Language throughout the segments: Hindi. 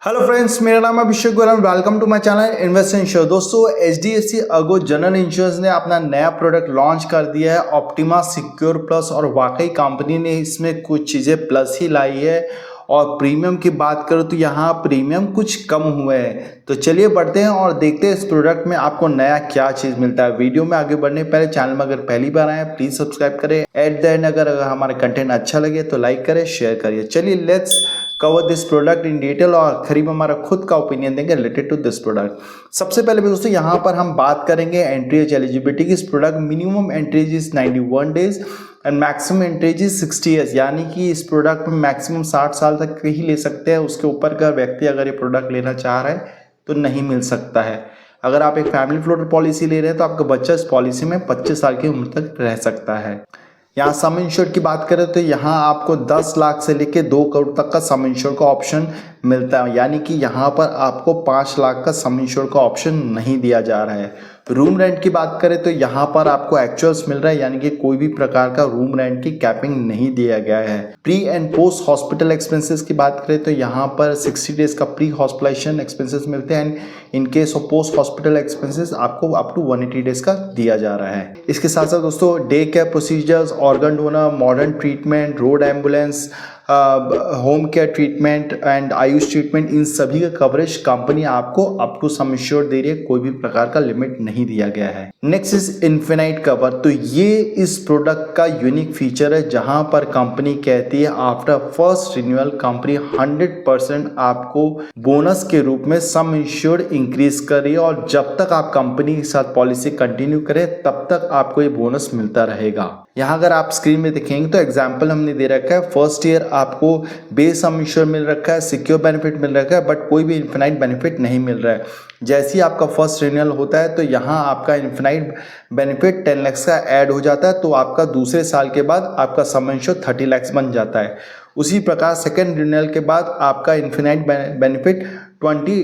हेलो फ्रेंड्स, मेरा नाम है Abhishek Goyal. Welcome to my channel invest insure. दोस्तों, HDFC अर्गो जनरल इंश्योरेंस ने अपना नया प्रोडक्ट लॉन्च कर दिया है, ऑप्टिमा सिक्योर प्लस। और वाकई कंपनी ने इसमें कुछ चीज़ें प्लस ही लाई है। और प्रीमियम की बात करूँ तो यहाँ प्रीमियम कुछ कम हुए हैं। तो चलिए बढ़ते हैं और देखते हैं इस प्रोडक्ट में आपको नया क्या चीज़ मिलता है। वीडियो में आगे बढ़ने पहले चैनल में अगर पहली बार आए प्लीज़ सब्सक्राइब करें। एट द एंड अगर हमारा कंटेंट अच्छा लगे तो लाइक करें, शेयर करिए। चलिए let's cover this product in detail और करीब हमारा खुद का ओपिनियन देंगे रिलेटेड टू दिस प्रोडक्ट। सबसे पहले दोस्तों यहाँ पर हम बात करेंगे एंट्री एज एलिजिबिलिटी की। इस product minimum entry age is 91 days and maximum entry age is 60 years, यानी कि इस प्रोडक्ट में मैक्सिमम 60 साल तक ही ले सकते हैं। उसके ऊपर का व्यक्ति अगर ये प्रोडक्ट लेना चाह रहा है तो नहीं मिल सकता है। अगर आप एक फैमिली फ्लोटर पॉलिसी ले रहे हैं तो आपका बच्चा इस पॉलिसी में 25 साल की उम्र तक रह सकता है। यहाँ सम इंश्योर्ड की बात करें तो यहाँ आपको 10 लाख से लेके 2 करोड़ तक का सम इंश्योर्ड का ऑप्शन मिलता है, यानी कि यहाँ पर आपको 5 लाख का सम इंश्योर्ड का ऑप्शन नहीं दिया जा रहा है। रूम रेंट की बात करें तो यहाँ पर आपको एक्चुअल्स मिल रहा है, यानी कि कोई भी प्रकार का रूम रेंट की कैपिंग नहीं दिया गया है। Pre and post hospital expenses की बात करें तो यहाँ पर 60 डेज का प्री हॉस्पिटलाइजेशन एक्सपेंसेस मिलते हैं and in case of post hospital expenses आपको अप टू 180 डेज का दिया जा रहा है। इसके साथ साथ दोस्तों day care procedures, organ donor, modern treatment, road ambulance, home care treatment and AYUSH treatment, इन सभी का कवरेज कंपनी आपको अप टू सम इंश्योर्ड दे रही है। कोई भी प्रकार का लिमिट नहीं दिया गया है। Next is infinite cover. तो ये इस प्रोडक्ट का यूनिक फीचर है, जहां पर कंपनी कहती है आफ्टर फर्स्ट रिन्यूअल कंपनी 100% आपको बोनस के रूप में सम इंश्योर्ड इंक्रीज कर रही है और जब तक आप कंपनी के साथ पॉलिसी कंटिन्यू करें तब तक आपको ये बोनस मिलता रहेगा। यहाँ अगर आप स्क्रीन में देखेंगे तो एग्जाम्पल हमने दे रखा है। फर्स्ट ईयर आपको बेस सम इंश्योर मिल रखा है, सिक्योर बेनिफिट मिल रखा है, बट कोई भी इन्फिनाइट बेनिफिट नहीं मिल रहा है। जैसे ही आपका फर्स्ट रिन्यूअल होता है तो यहाँ आपका इन्फिनाइट बेनिफिट 10 लाख का ऐड हो जाता है, तो आपका दूसरे साल के बाद आपका सम इंश्योर 30 लाख बन जाता है। उसी प्रकार सेकेंड रिन्यूअल के बाद आपका इन्फिनाइट बेनिफिट 20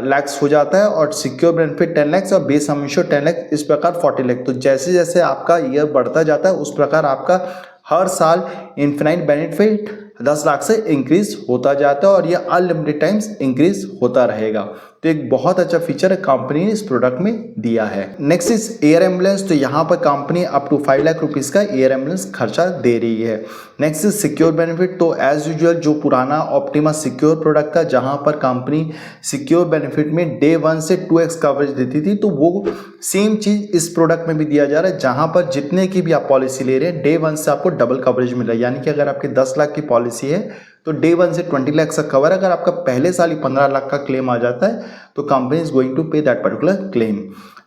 लाख हो जाता है और सिक्योर बेनिफिट 10 लाख और बेस सम इंश्योर 10 लाख, इस प्रकार 40 लाख। तो जैसे जैसे आपका ईयर बढ़ता जाता है उस प्रकार आपका हर साल इन्फिनाइट बेनिफिट 10 लाख से इंक्रीज होता जाता है और ये अनलिमिटेड टाइम्स इंक्रीज होता रहेगा। तो एक बहुत अच्छा फीचर कंपनी ने इस प्रोडक्ट में दिया है। Next is air ambulance. तो यहाँ पर company up to 5 lakh rupees का एयर एम्बुलेंस खर्चा दे रही है। Next is secure benefit. तो एज यूजुअल जो पुराना ऑप्टिमा सिक्योर प्रोडक्ट था, जहाँ पर कंपनी सिक्योर बेनिफिट में डे 1 से 2x कवरेज देती थी, तो वो सेम चीज़ इस प्रोडक्ट में भी दिया जा रहा है, जहाँ पर जितने की भी आप पॉलिसी ले रहे हैं डे 1 से आपको डबल कवरेज मिल रहा है। यानी कि अगर आपके 10 लाख की पॉलिसी है तो डे 1 से 20 लाख का कवर। अगर आपका पहले साल ही 15 लाख का क्लेम आ जाता है तो कंपनी इज गोइंग टू पे that particular claim.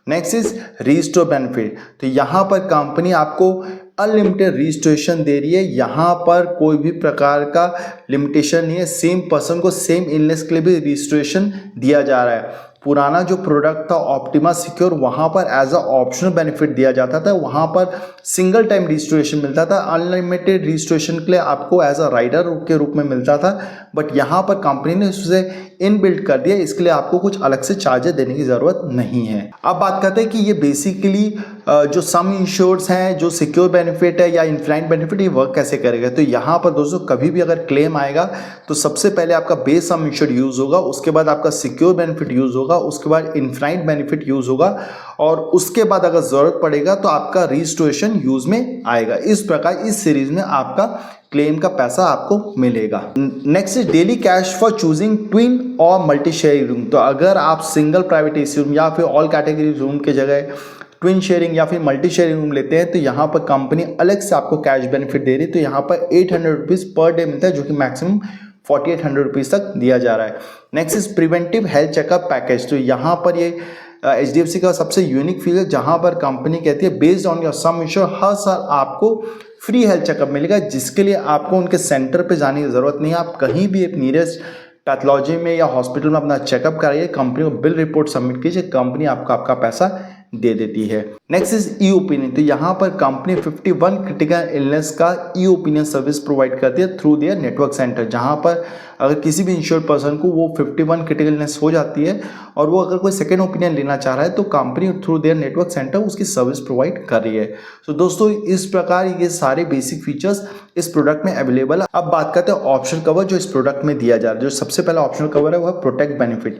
Next is restore benefit. तो यहाँ पर कंपनी आपको अनलिमिटेड रीस्टोरेशन दे रही है। यहाँ पर कोई भी प्रकार का लिमिटेशन नहीं है। सेम पर्सन को सेम इलनेस के लिए भी रीस्टोरेशन दिया जा रहा है। पुराना जो प्रोडक्ट था ऑप्टिमा सिक्योर, वहाँ पर एज अ ऑप्शनल बेनिफिट दिया जाता था, वहाँ पर सिंगल टाइम रिस्टोरेशन मिलता था। अनलिमिटेड रिस्टोरेशन के लिए आपको एज अ राइडर के रूप में मिलता था, बट यहाँ पर कंपनी ने उसे इनबिल्ट कर दिया। इसके लिए आपको कुछ अलग से चार्जेस देने की ज़रूरत नहीं है। अब बात करते हैं कि ये बेसिकली जो सम इंश्योर्स हैं, जो सिक्योर बेनिफिट है या इन्फिनाइट बेनिफिट, ये वर्क कैसे करेगा। तो यहाँ पर दोस्तों कभी भी अगर क्लेम आएगा तो सबसे पहले आपका बेस सम इंश्योर्ड यूज़ होगा, उसके बाद आपका सिक्योर बेनिफिट यूज़ होगा, उसके बाद इन्फिनाइट बेनिफिट यूज़ होगा और उसके बाद अगर ज़रूरत पड़ेगा तो आपका रिस्टोरेशन यूज़ में आएगा। इस प्रकार इस सीरीज में आपका क्लेम का पैसा आपको मिलेगा। Next is daily cash for choosing twin और मल्टी शेयरिंग रूम। तो अगर आप सिंगल प्राइवेट एसी रूम या फिर ऑल कैटेगरी रूम के जगह ट्विन शेयरिंग या फिर मल्टी शेयरिंग रूम लेते हैं तो यहाँ पर कंपनी अलग से आपको कैश बेनिफिट दे रही है। तो यहाँ पर 800 रुपीज़ पर डे मिलता है, जो कि मैक्सिमम 4800 रुपीज़ तक दिया जा रहा है। Next is preventive health checkup package. तो यहाँ पर ये HDFC का सबसे यूनिक फीचर, जहाँ पर कंपनी कहती है based on your sum insure हर साल आपको फ्री हेल्थ चेकअप मिलेगा, जिसके लिए आपको उनके सेंटर पे जाने की ज़रूरत नहीं है। आप कहीं भी एक नियरेस्ट पैथोलॉजी में या हॉस्पिटल में अपना चेकअप कराइए, कंपनी को बिल रिपोर्ट सबमिट कीजिए, कंपनी आपका पैसा दे देती है। Next is E opinion. तो यहाँ पर कंपनी 51 क्रिटिकल इलनेस का ई ओपिनियन सर्विस प्रोवाइड करती है थ्रू देयर नेटवर्क सेंटर, जहाँ पर अगर किसी भी इंश्योर्ड पर्सन को वो 51 क्रिटिकल इलनेस हो जाती है और वो अगर कोई सेकेंड ओपिनियन लेना चाह रहा है तो company through their network centre उसकी सर्विस प्रोवाइड कर रही है। तो दोस्तों इस प्रकार ये सारे बेसिक फीचर्स इस प्रोडक्ट में अवेलेबल है। अब बात करते हैं ऑप्शनल कवर जो इस प्रोडक्ट में दिया जा रहा है। जो सबसे पहला ऑप्शनल कवर है वो है प्रोटेक्ट बेनिफिट।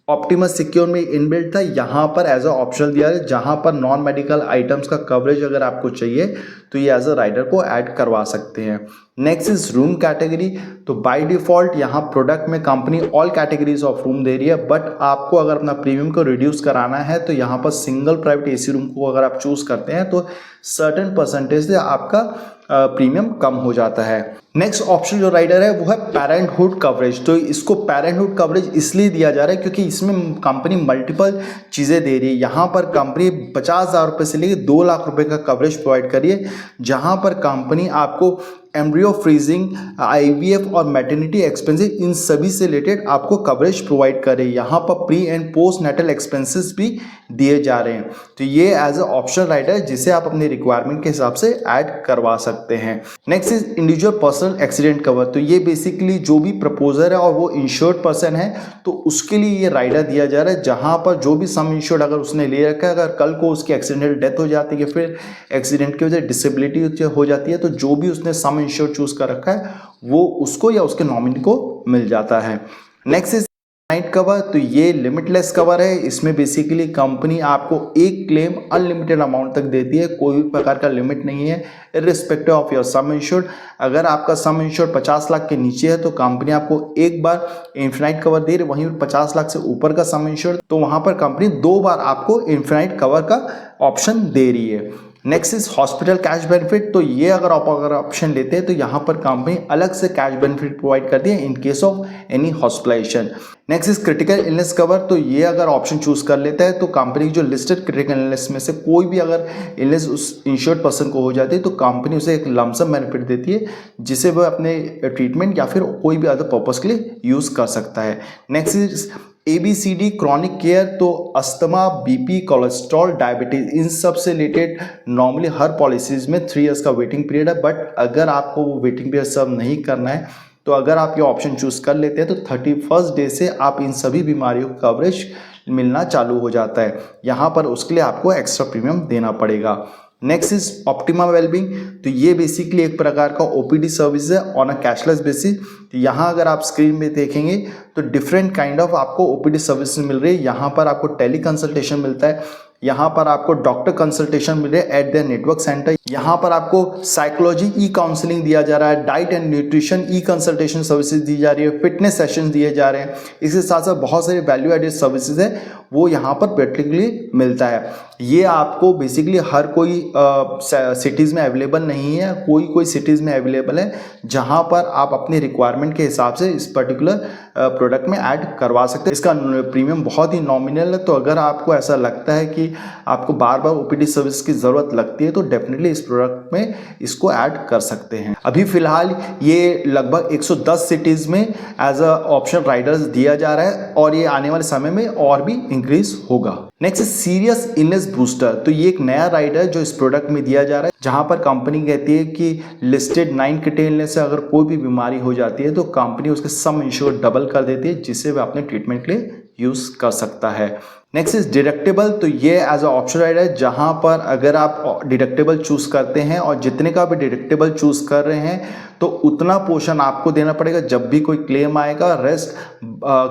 ऑप्टिमस सिक्योर में इनबिल्ट था, यहाँ पर एज अ ऑप्शनल दिया है, जहाँ पर नॉन मेडिकल आइटम्स का कवरेज अगर आपको चाहिए तो ये एज अ राइडर को ऐड करवा सकते हैं। Next is room category. तो बाय डिफॉल्ट यहाँ प्रोडक्ट में company all categories of room दे रही है, बट आपको अगर अपना प्रीमियम को रिड्यूस कराना है तो यहाँ पर सिंगल प्राइवेट एसी रूम को अगर आप चूज करते हैं तो सर्टेन परसेंटेज से आपका प्रीमियम कम हो जाता है। नेक्स्ट ऑप्शन जो राइडर है वो है पेरेंटहुड कवरेज। तो इसको पेरेंटहुड कवरेज इसलिए दिया जा रहा है क्योंकि इसमें कंपनी मल्टीपल चीज़ें दे रही है। यहाँ पर कंपनी 50,000 रुपये से लेकर 2 लाख रुपए का कवरेज प्रोवाइड करी है, जहाँ पर कंपनी आपको एम्ब्रियो फ्रीजिंग, IVF और मैटरनिटी एक्सपेंसेस इन सभी से रिलेटेड आपको कवरेज प्रोवाइड करे। यहाँ पर pre and post natal expenses भी दिए जा रहे हैं। तो ये एज अ ऑप्शन राइडर है जिसे आप अपने रिक्वायरमेंट के हिसाब से ऐड करवा सकते हैं। Next is individual personal accident cover. तो ये बेसिकली जो भी प्रपोजर है और वो इंश्योर्ड पर्सन है तो उसके लिए ये राइडर दिया जा रहा है, जहाँ पर जो भी सम इंश्योर्ड अगर उसने ले रखा है, अगर कल को उसकी एक्सीडेंटल डेथ हो जाती है, फिर एक्सीडेंट की वजह से डिसेबिलिटी हो जाती है, तो जो भी उसने सम इंश्योर चूज कर रखा है वो उसको या उसके नॉमिनी को मिल जाता है। Next is night cover. तो ये लिमिटलेस कवर है। इसमें बेसिकली कंपनी आपको एक क्लेम अनलिमिटेड अमाउंट तक देती है, कोई भी प्रकार का लिमिट नहीं है irrespective of your some insured. अगर आपका सम इंश्योर्ड 50 लाख के नीचे है तो कंपनी आपको एक बार इन्फिनाइट कवर दे रही है, वहीं 50 लाख से ऊपर का सम इंश्योर्ड तो वहां पर कंपनी 2 बार आपको इन्फिनाइट कवर का ऑप्शन दे रही है। Next is hospital cash benefit. तो ये अगर आप ऑप्शन लेते हैं तो यहाँ पर कंपनी अलग से कैश बेनिफिट प्रोवाइड करती है in case of any hospitalization. Next is critical illness cover. तो ये अगर ऑप्शन चूज कर लेता है तो कंपनी जो लिस्टेड क्रिटिकल इलनेस में से कोई भी अगर इलनेस उस इंश्योर्ड पर्सन को हो जाती है तो कंपनी उसे एक लमसम बेनिफिट देती है जिसे वह अपने ट्रीटमेंट या फिर कोई भी अदर पर्पज के लिए यूज कर सकता है। Next is ABCD chronic care. तो अस्थमा, BP, कोलेस्ट्रॉल, डायबिटीज इन सब से रिलेटेड नॉर्मली हर पॉलिसीज में 3 इयर्स का वेटिंग पीरियड है, बट अगर आपको वो वेटिंग पीरियड सर्व नहीं करना है तो अगर आप ये ऑप्शन चूज कर लेते हैं तो 31st डे से आप इन सभी बीमारियों का कवरेज मिलना चालू हो जाता है। यहाँ पर उसके लिए आपको एक्स्ट्रा प्रीमियम देना पड़ेगा। Next is optima wellbeing. तो ये बेसिकली एक प्रकार का OPD सर्विस है ऑन अ कैशलेस बेसिस। तो यहाँ अगर आप स्क्रीन में देखेंगे तो डिफरेंट काइंड ऑफ आपको OPD सर्विस मिल रही है। यहाँ पर आपको टेली कंसल्टेशन मिलता है, यहाँ पर आपको डॉक्टर कंसल्टेशन मिल रहा है एट द नेटवर्क सेंटर, यहाँ पर आपको साइकोलॉजी ई काउंसलिंग दिया जा रहा है, diet and nutrition e consultation services दी जा रही है, फिटनेस सेशन दिए जा रहे हैं। इसके साथ साथ बहुत सारे वैल्यू एडेड सर्विसेज है वो यहाँ पर प्रैक्टिकली मिलता है। ये आपको बेसिकली हर कोई सिटीज़ में अवेलेबल नहीं है, कोई सिटीज़ में अवेलेबल है जहाँ पर आप अपनी रिक्वायरमेंट के हिसाब से इस पर्टिकुलर प्रोडक्ट में ऐड करवा सकते हैं। इसका प्रीमियम बहुत ही नॉमिनल है, तो अगर आपको ऐसा लगता है कि आपको बार बार OPD सर्विस की ज़रूरत लगती है तो डेफिनेटली इस प्रोडक्ट में इसको ऐड कर सकते हैं। अभी फिलहाल ये लगभग 110 सिटीज़ में एज अ ऑप्शन राइडर्स दिया जा रहा है और ये आने वाले समय में और भी इंक्रीज होगा। Next serious illness booster. तो ये एक नया राइडर जो इस प्रोडक्ट में दिया जा रहा है, जहां पर कंपनी कहती है कि लिस्टेड 9 क्रिटिकल इलनेस से अगर कोई भी बीमारी हो जाती है तो कंपनी उसके सम इंश्योर डबल कर देती है जिससे वह अपने ट्रीटमेंट के लिए यूज कर सकता है। Next is deductible. तो ये एज अ ऑप्शन राइडर है जहां पर अगर आप डिडक्टेबल चूज करते हैं और जितने का भी डिडक्टेबल चूज कर रहे हैं तो उतना पोर्शन आपको देना पड़ेगा। जब भी कोई क्लेम आएगा रेस्ट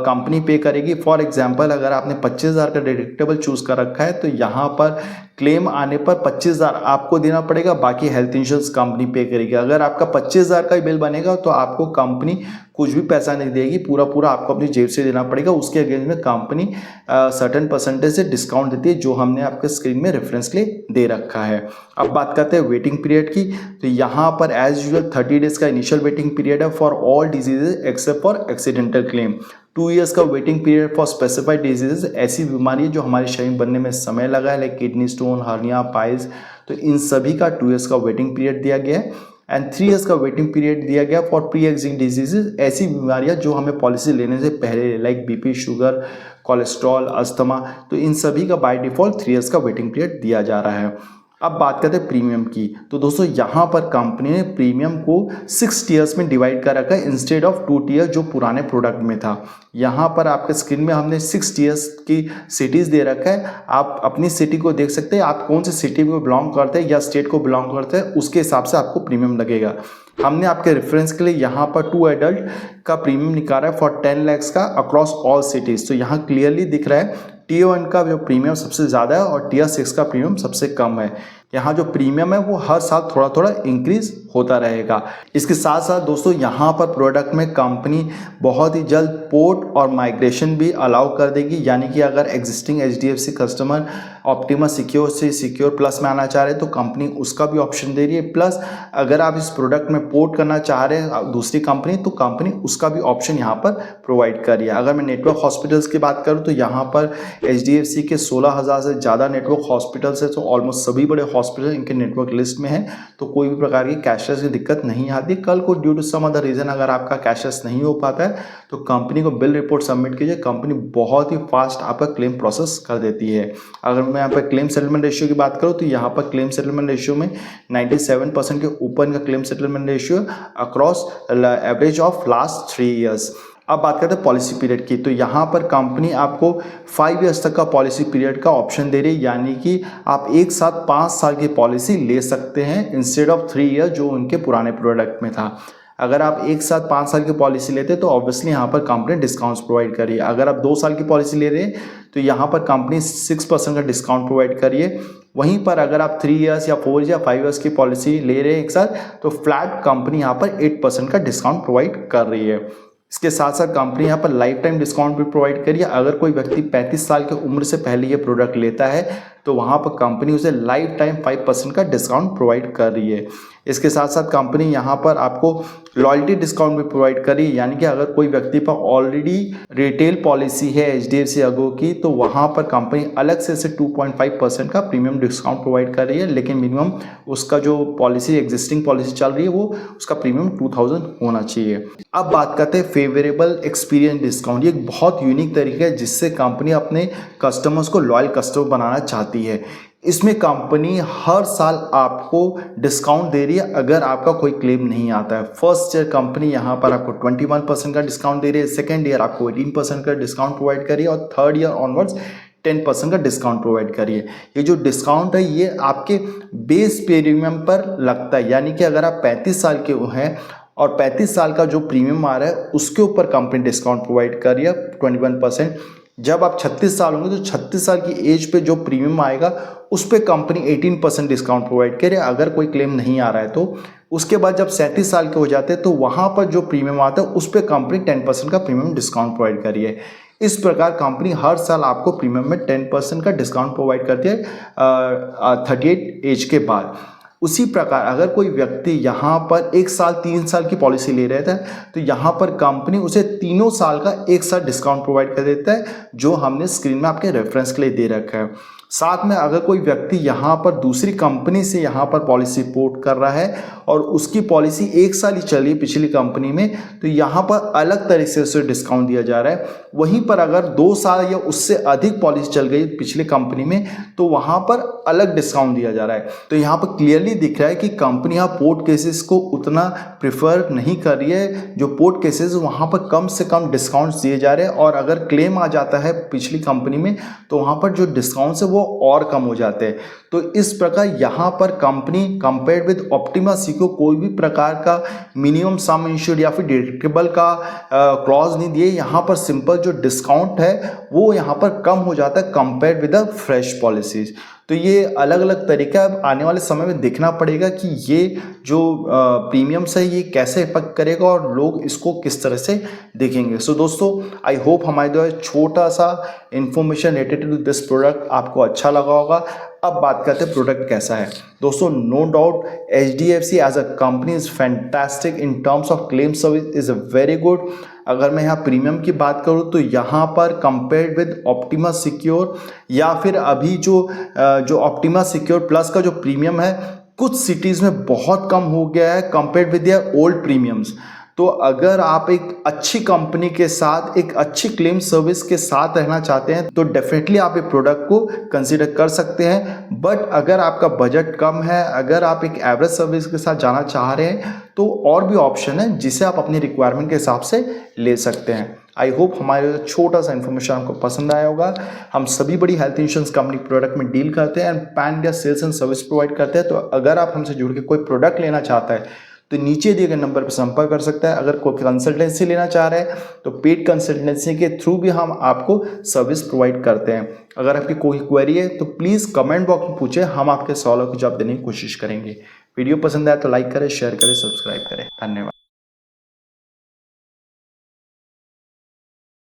कंपनी पे करेगी। फॉर एग्जांपल अगर आपने 25,000 का डिडक्टेबल चूज कर रखा है तो यहाँ पर क्लेम आने पर 25,000 आपको देना पड़ेगा, बाकी हेल्थ इंश्योरेंस कंपनी पे करेगी। अगर आपका 25,000 का बिल बनेगा तो आपको कंपनी कुछ भी पैसा नहीं देगी, पूरा आपको अपनी जेब से देना पड़ेगा। उसके अगेंस्ट में कंपनी सर्टेन परसेंटेज से डिस्काउंट देती है जो हमने आपके स्क्रीन में रेफरेंस के लिए दे रखा है। अब बात करते हैं वेटिंग पीरियड की। तो यहाँ पर एज यूजुअल 30 डेज का इनिशियल वेटिंग पीरियड है for all diseases except for accidental claim. 2 years का waiting period for specified diseases, ऐसी बीमारी है जो हमारे शरीर बनने में समय लगा है, like kidney stone, hernia, piles, तो इन सभी का 2 इयर्स का वेटिंग पीरियड दिया गया है। एंड 3 इयर्स का वेटिंग पीरियड दिया गया फॉर प्री एग्जिस्टिंग डिजीजेज, ऐसी बीमारियां जो हमें पॉलिसी लेने से पहले, like BP, sugar, cholesterol, asthma, तो इन सभी का बाय डिफ़ॉल्ट 3 इयर्स का वेटिंग पीरियड दिया जा रहा है। अब बात करते हैं प्रीमियम की। तो दोस्तों यहाँ पर कंपनी ने प्रीमियम को 6 टियर्स में डिवाइड कर रखा है इंस्टेड ऑफ 2 टियर जो पुराने प्रोडक्ट में था। यहाँ पर आपके स्क्रीन में हमने 6 टियर्स की सिटीज़ दे रखा है। आप अपनी सिटी को देख सकते हैं, आप कौन सी सिटी में बिलोंग करते हैं या स्टेट को बिलोंग करते हैं, उसके हिसाब से आपको प्रीमियम लगेगा। हमने आपके रेफरेंस के लिए यहाँ पर 2 एडल्ट का प्रीमियम निकाला है फॉर 10 lakhs का अक्रॉस ऑल सिटीज़। तो यहाँ क्लियरली दिख रहा है Tier 1 का जो प्रीमियम सबसे ज़्यादा है और Tier 6 का प्रीमियम सबसे कम है। यहाँ जो प्रीमियम है वो हर साल थोड़ा थोड़ा इंक्रीज होता रहेगा। इसके साथ साथ दोस्तों यहाँ पर प्रोडक्ट में कंपनी बहुत ही जल्द पोर्ट और माइग्रेशन भी अलाउ कर देगी, यानी कि अगर existing HDFC customer optima secure से सिक्योर प्लस में आना चाह रहे हैं तो कंपनी उसका भी ऑप्शन दे रही है। प्लस अगर आप इस प्रोडक्ट में पोर्ट करना चाह रहे हैं दूसरी कंपनी तो कंपनी उसका भी ऑप्शन यहाँ पर प्रोवाइड कर रही है। अगर मैं नेटवर्क हॉस्पिटल्स की बात करूँ तो यहाँ पर HDFC के 16,000 से ज़्यादा नेटवर्क हॉस्पिटल्स है, तो ऑलमोस्ट सभी बड़े हॉस्पिटल इनके नेटवर्क लिस्ट में है, तो कोई भी प्रकार की कैशलेस की दिक्कत नहीं आती। कल को due to some other reason अगर आपका कैशलेस नहीं हो पाता है तो कंपनी को बिल रिपोर्ट सबमिट कीजिए, कंपनी बहुत ही फास्ट आपका क्लेम प्रोसेस कर देती है। अगर मैं यहाँ पर क्लेम सेटलमेंट रेशियो की बात करूँ तो यहाँ पर क्लेम सेटलमेंट रेशियो में 97% के ऊपर इनका claim settlement ratio across average of last 3 years. अब बात करते हैं पॉलिसी पीरियड की। तो यहाँ पर कंपनी आपको 5 ईयर्स तक का पॉलिसी पीरियड का ऑप्शन दे रही है, यानी कि आप एक साथ 5 साल की पॉलिसी ले सकते हैं इंस्टेड ऑफ 3 ईयर जो उनके पुराने प्रोडक्ट में था। अगर आप एक साथ 5 साल की पॉलिसी लेते हैं तो ऑब्वियसली यहाँ पर कंपनी डिस्काउंट्स प्रोवाइड कर रही है। अगर आप 2 साल की पॉलिसी ले रहे हैं तो यहाँ पर कंपनी 6% का डिस्काउंट प्रोवाइड कर रही है। वहीं पर अगर आप 3 ईयर्स या 4 या 5 ईयर्स की पॉलिसी ले रहे हैं एक साथ तो फ्लैट कंपनी यहाँ पर 8% का डिस्काउंट प्रोवाइड कर रही है। इसके साथ साथ कंपनी यहाँ पर लाइफ टाइम डिस्काउंट भी प्रोवाइड करिए। अगर कोई व्यक्ति 35 साल की उम्र से पहले ये प्रोडक्ट लेता है तो वहाँ पर कंपनी उसे लाइफ टाइम 5% का डिस्काउंट प्रोवाइड कर रही है। इसके साथ साथ कंपनी यहाँ पर आपको लॉयल्टी डिस्काउंट भी प्रोवाइड कर रही है, यानी कि अगर कोई व्यक्ति पर ऑलरेडी रिटेल पॉलिसी है HDFC अर्गो की तो वहाँ पर कंपनी अलग से 2.5% का प्रीमियम डिस्काउंट प्रोवाइड कर रही है, लेकिन मिनिमम उसका जो पॉलिसी एग्जिस्टिंग पॉलिसी चल रही है वो उसका प्रीमियम 2000 होना चाहिए। अब बात करते हैं फेवरेबल एक्सपीरियंस डिस्काउंट। ये एक बहुत यूनिक तरीका है जिससे कंपनी अपने कस्टमर्स को लॉयल कस्टमर बनाना चाहती है। इसमें कंपनी हर साल आपको डिस्काउंट दे रही है अगर आपका कोई क्लेम नहीं आता है। फर्स्ट ईयर कंपनी यहाँ पर आपको 21% का डिस्काउंट दे रही है, सेकेंड ईयर आपको 18% का डिस्काउंट प्रोवाइड कर रही है और थर्ड ईयर ऑनवर्ड्स 10% का डिस्काउंट प्रोवाइड करिए। ये जो डिस्काउंट है ये आपके बेस प्रीमियम पर लगता है, यानी कि अगर आप 35 साल के हैं और 35 साल का जो प्रीमियम आ रहा है उसके ऊपर कंपनी डिस्काउंट प्रोवाइड कर रही है 21%। जब आप 36 साल होंगे तो 36 साल की एज पे जो प्रीमियम आएगा उस पर कंपनी 18% डिस्काउंट प्रोवाइड करे अगर कोई क्लेम नहीं आ रहा है तो। उसके बाद जब 37 साल के हो जाते हैं तो वहाँ पर जो प्रीमियम आता है उस पर कंपनी 10% का प्रीमियम डिस्काउंट प्रोवाइड करी है। इस प्रकार कंपनी हर साल आपको प्रीमियम में 10% का डिस्काउंट प्रोवाइड करती है 38 एज के बाद। उसी प्रकार अगर कोई व्यक्ति यहाँ पर 1 साल 3 साल की पॉलिसी ले रहा था तो यहाँ पर कंपनी उसे 3 साल का एक साथ डिस्काउंट प्रोवाइड कर देता है, जो हमने स्क्रीन में आपके रेफरेंस के लिए दे रखा है। साथ में अगर कोई व्यक्ति यहाँ पर दूसरी कंपनी से यहाँ पर पॉलिसी पोर्ट कर रहा है और उसकी पॉलिसी 1 साल ही चली पिछली कंपनी में तो यहाँ पर अलग तरीके से उसे डिस्काउंट दिया जा रहा है। वहीं पर अगर 2 साल या उससे अधिक पॉलिसी चल गई पिछली कंपनी में तो वहाँ पर अलग डिस्काउंट दिया जा रहा है। तो यहाँ पर क्लियरली दिख रहा है कि कंपनी यहाँ पोर्ट केसेस को उतना प्रिफर नहीं कर रही है। जो पोर्ट केसेस वहाँ पर कम से कम डिस्काउंट्स दिए जा रहे हैं और अगर क्लेम आ जाता है पिछली कंपनी में तो वहाँ पर जो डिस्काउंट्स है वो और कम हो जाते हैं। तो इस प्रकार यहाँ पर company compared with optima secure कोई भी प्रकार का मिनिमम सम इंश्योर्ड या फिर डिडक्टिबल का क्लॉज नहीं दिए। यहाँ पर सिंपल जो डिस्काउंट है वो यहाँ पर कम हो जाता है compared with the fresh policies. तो ये अलग अलग तरीका आने वाले समय में देखना पड़ेगा कि ये जो प्रीमियम्स है ये कैसे इफेक्ट करेगा और लोग इसको किस तरह से देखेंगे। सो दोस्तों आई होप हमारे द्वारा छोटा सा information related to this product आपको अच्छा लगा होगा। अब बात करते हैं प्रोडक्ट कैसा है। दोस्तों no doubt HDFC as a company is fantastic in terms of claim service is very good. अगर मैं यहाँ प्रीमियम की बात करूँ तो यहाँ पर कंपेयर्ड विद ऑप्टिमा सिक्योर या फिर अभी जो ऑप्टिमा सिक्योर प्लस का जो प्रीमियम है कुछ सिटीज़ में बहुत कम हो गया है compared with their old premiums. तो अगर आप एक अच्छी कंपनी के साथ एक अच्छी क्लेम सर्विस के साथ रहना चाहते हैं तो डेफिनेटली आप एक प्रोडक्ट को कंसीडर कर सकते हैं। बट अगर आपका बजट कम है, अगर आप एक एवरेज सर्विस के साथ जाना चाह रहे हैं तो और भी ऑप्शन है जिसे आप अपनी रिक्वायरमेंट के हिसाब से ले सकते हैं। आई होप हमारे छोटा सा इन्फॉर्मेशन आपको पसंद आया होगा। हम सभी बड़ी हेल्थ इंश्योरेंस कंपनी प्रोडक्ट में डील करते हैं and pan India sales and service provide करते हैं। तो अगर आप हमसे जुड़ के कोई प्रोडक्ट लेना चाहता है तो नीचे दिए गए नंबर पर संपर्क कर सकता है। अगर कोई कंसल्टेंसी लेना चाह रहे हैं तो पेड कंसल्टेंसी के थ्रू भी हम आपको सर्विस प्रोवाइड करते हैं। अगर आपकी कोई क्वेरी है तो प्लीज़ कमेंट बॉक्स में पूछें, हम आपके सवालों के जवाब देने की कोशिश करेंगे। वीडियो पसंद आया तो लाइक करें, शेयर करें, सब्सक्राइब करें। धन्यवाद।